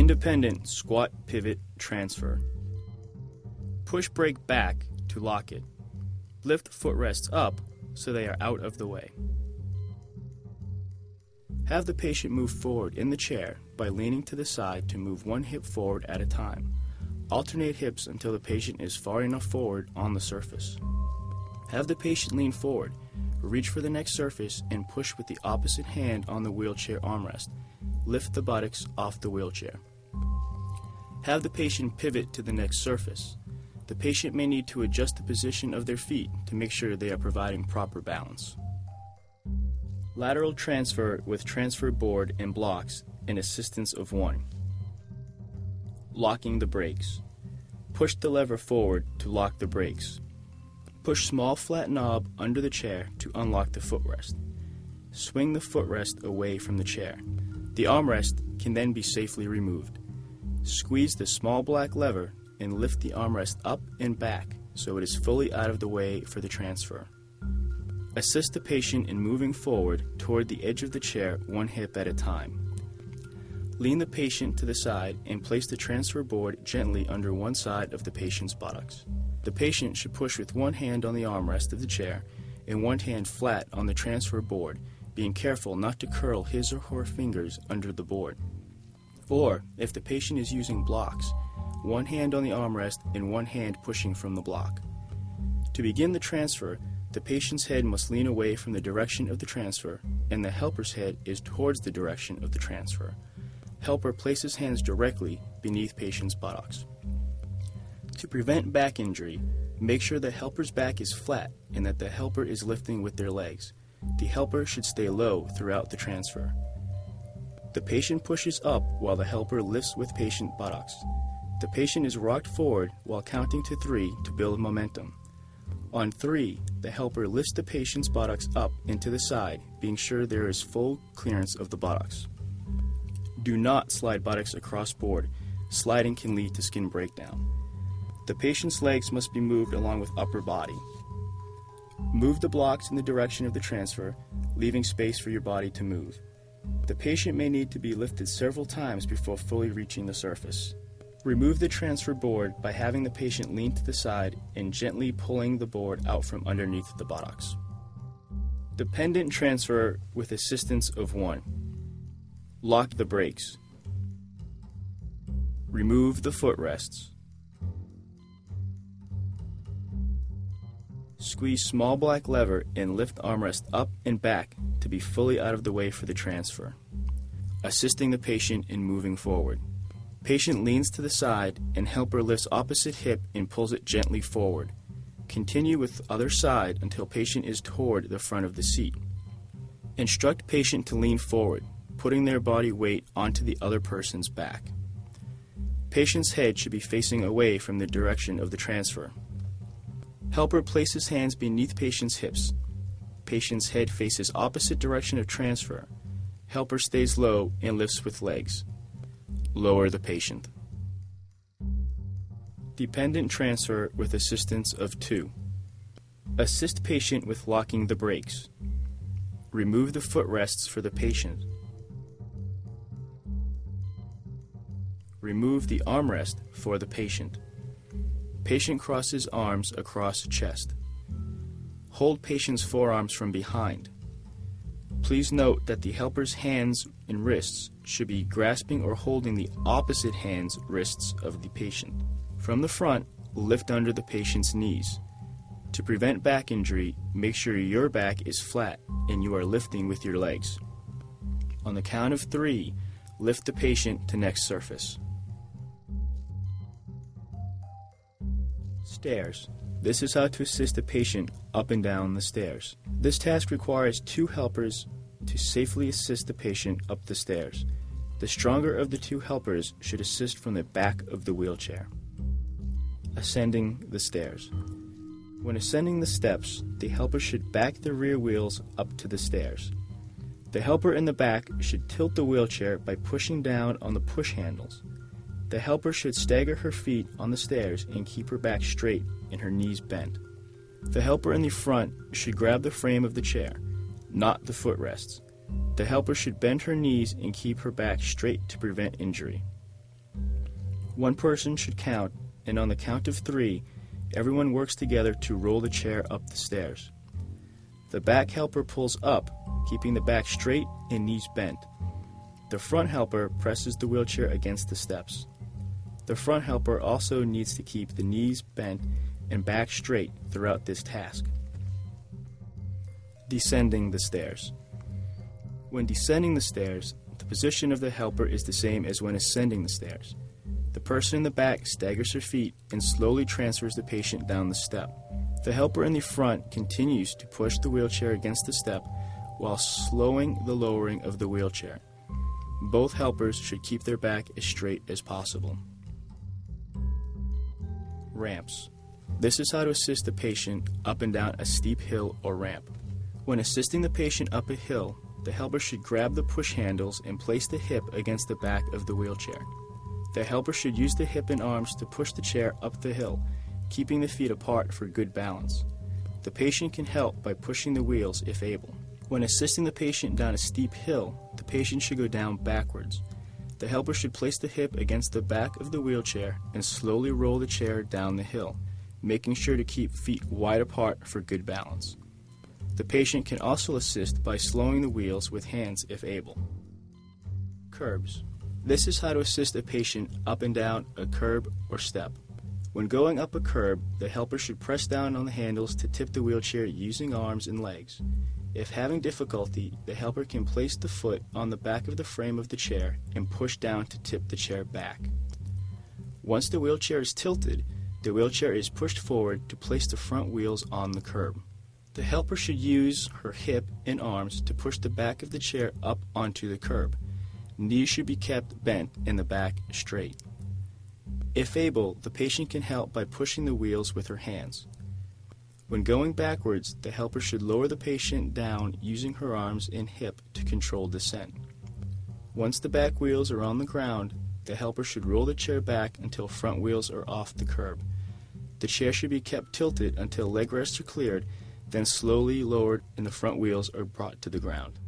Independent squat pivot transfer. Push brake back to lock it. Lift footrests up so they are out of the way. Have the patient move forward in the chair by leaning to the side to move one hip forward at a time. Alternate hips until the patient is far enough forward on the surface. Have the patient lean forward, reach for the next surface, and push with the opposite hand on the wheelchair armrest. Lift the buttocks off the wheelchair. Have the patient pivot to the next surface. The patient may need to adjust the position of their feet to make sure they are providing proper balance. Lateral transfer with transfer board and blocks and assistance of one. Locking the brakes. Push the lever forward to lock the brakes. Push small flat knob under the chair to unlock the footrest. Swing the footrest away from the chair. The armrest can then be safely removed. Squeeze the small black lever and lift the armrest up and back so it is fully out of the way for the transfer. Assist the patient in moving forward toward the edge of the chair one hip at a time. Lean the patient to the side and place the transfer board gently under one side of the patient's buttocks. The patient should push with one hand on the armrest of the chair and one hand flat on the transfer board, being careful not to curl his or her fingers under the board. Or, if the patient is using blocks, one hand on the armrest and one hand pushing from the block. To begin the transfer, the patient's head must lean away from the direction of the transfer, and the helper's head is towards the direction of the transfer. Helper places hands directly beneath patient's buttocks. To prevent back injury, make sure the helper's back is flat and that the helper is lifting with their legs. The helper should stay low throughout the transfer. The patient pushes up while the helper lifts with patient buttocks. The patient is rocked forward while counting to 3 to build momentum. On 3, the helper lifts the patient's buttocks up and to the side, being sure there is full clearance of the buttocks. Do not slide buttocks across board. Sliding can lead to skin breakdown. The patient's legs must be moved along with upper body. Move the blocks in the direction of the transfer, leaving space for your body to move. The patient may need to be lifted several times before fully reaching the surface. Remove the transfer board by having the patient lean to the side and gently pulling the board out from underneath the buttocks. Dependent transfer with assistance of one. Lock the brakes. Remove the footrests. Squeeze small black lever and lift armrest up and back to be fully out of the way for the transfer. Assisting the patient in moving forward. Patient leans to the side and helper lifts opposite hip and pulls it gently forward. Continue with other side until patient is toward the front of the seat. Instruct patient to lean forward, putting their body weight onto the other person's back. Patient's head should be facing away from the direction of the transfer. Helper places hands beneath patient's hips. Patient's head faces opposite direction of transfer. Helper stays low and lifts with legs. Lower the patient. Dependent transfer with assistance of 2. Assist patient with locking the brakes. Remove the footrests for the patient. Remove the armrest for the patient. Patient crosses arms across chest. Hold patient's forearms from behind. Please note that the helper's hands and wrists should be grasping or holding the opposite hands, wrists of the patient. From the front, lift under the patient's knees. To prevent back injury, make sure your back is flat and you are lifting with your legs. On the count of 3, lift the patient to next surface. Stairs. This is how to assist a patient up and down the stairs. This task requires 2 helpers to safely assist the patient up the stairs. The stronger of the 2 helpers should assist from the back of the wheelchair. Ascending the stairs. When ascending the steps, the helper should back the rear wheels up to the stairs. The helper in the back should tilt the wheelchair by pushing down on the push handles. The helper should stagger her feet on the stairs and keep her back straight and her knees bent. The helper in the front should grab the frame of the chair, not the footrests. The helper should bend her knees and keep her back straight to prevent injury. One person should count, and on the count of 3, everyone works together to roll the chair up the stairs. The back helper pulls up, keeping the back straight and knees bent. The front helper presses the wheelchair against the steps. The front helper also needs to keep the knees bent and back straight throughout this task. Descending the stairs. When descending the stairs, the position of the helper is the same as when ascending the stairs. The person in the back staggers her feet and slowly transfers the patient down the step. The helper in the front continues to push the wheelchair against the step while slowing the lowering of the wheelchair. Both helpers should keep their back as straight as possible. Ramps. This is how to assist the patient up and down a steep hill or ramp. When assisting the patient up a hill, the helper should grab the push handles and place the hip against the back of the wheelchair. The helper should use the hip and arms to push the chair up the hill, keeping the feet apart for good balance. The patient can help by pushing the wheels if able. When assisting the patient down a steep hill, the patient should go down backwards. The helper should place the hip against the back of the wheelchair and slowly roll the chair down the hill, making sure to keep feet wide apart for good balance. The patient can also assist by slowing the wheels with hands if able. Curbs. This is how to assist a patient up and down a curb or step. When going up a curb, the helper should press down on the handles to tip the wheelchair using arms and legs. If having difficulty, the helper can place the foot on the back of the frame of the chair and push down to tip the chair back. Once the wheelchair is tilted, the wheelchair is pushed forward to place the front wheels on the curb. The helper should use her hip and arms to push the back of the chair up onto the curb. Knees should be kept bent and the back straight. If able, the patient can help by pushing the wheels with her hands. When going backwards, the helper should lower the patient down using her arms and hip to control descent. Once the back wheels are on the ground, the helper should roll the chair back until front wheels are off the curb. The chair should be kept tilted until leg rests are cleared, then slowly lowered and the front wheels are brought to the ground.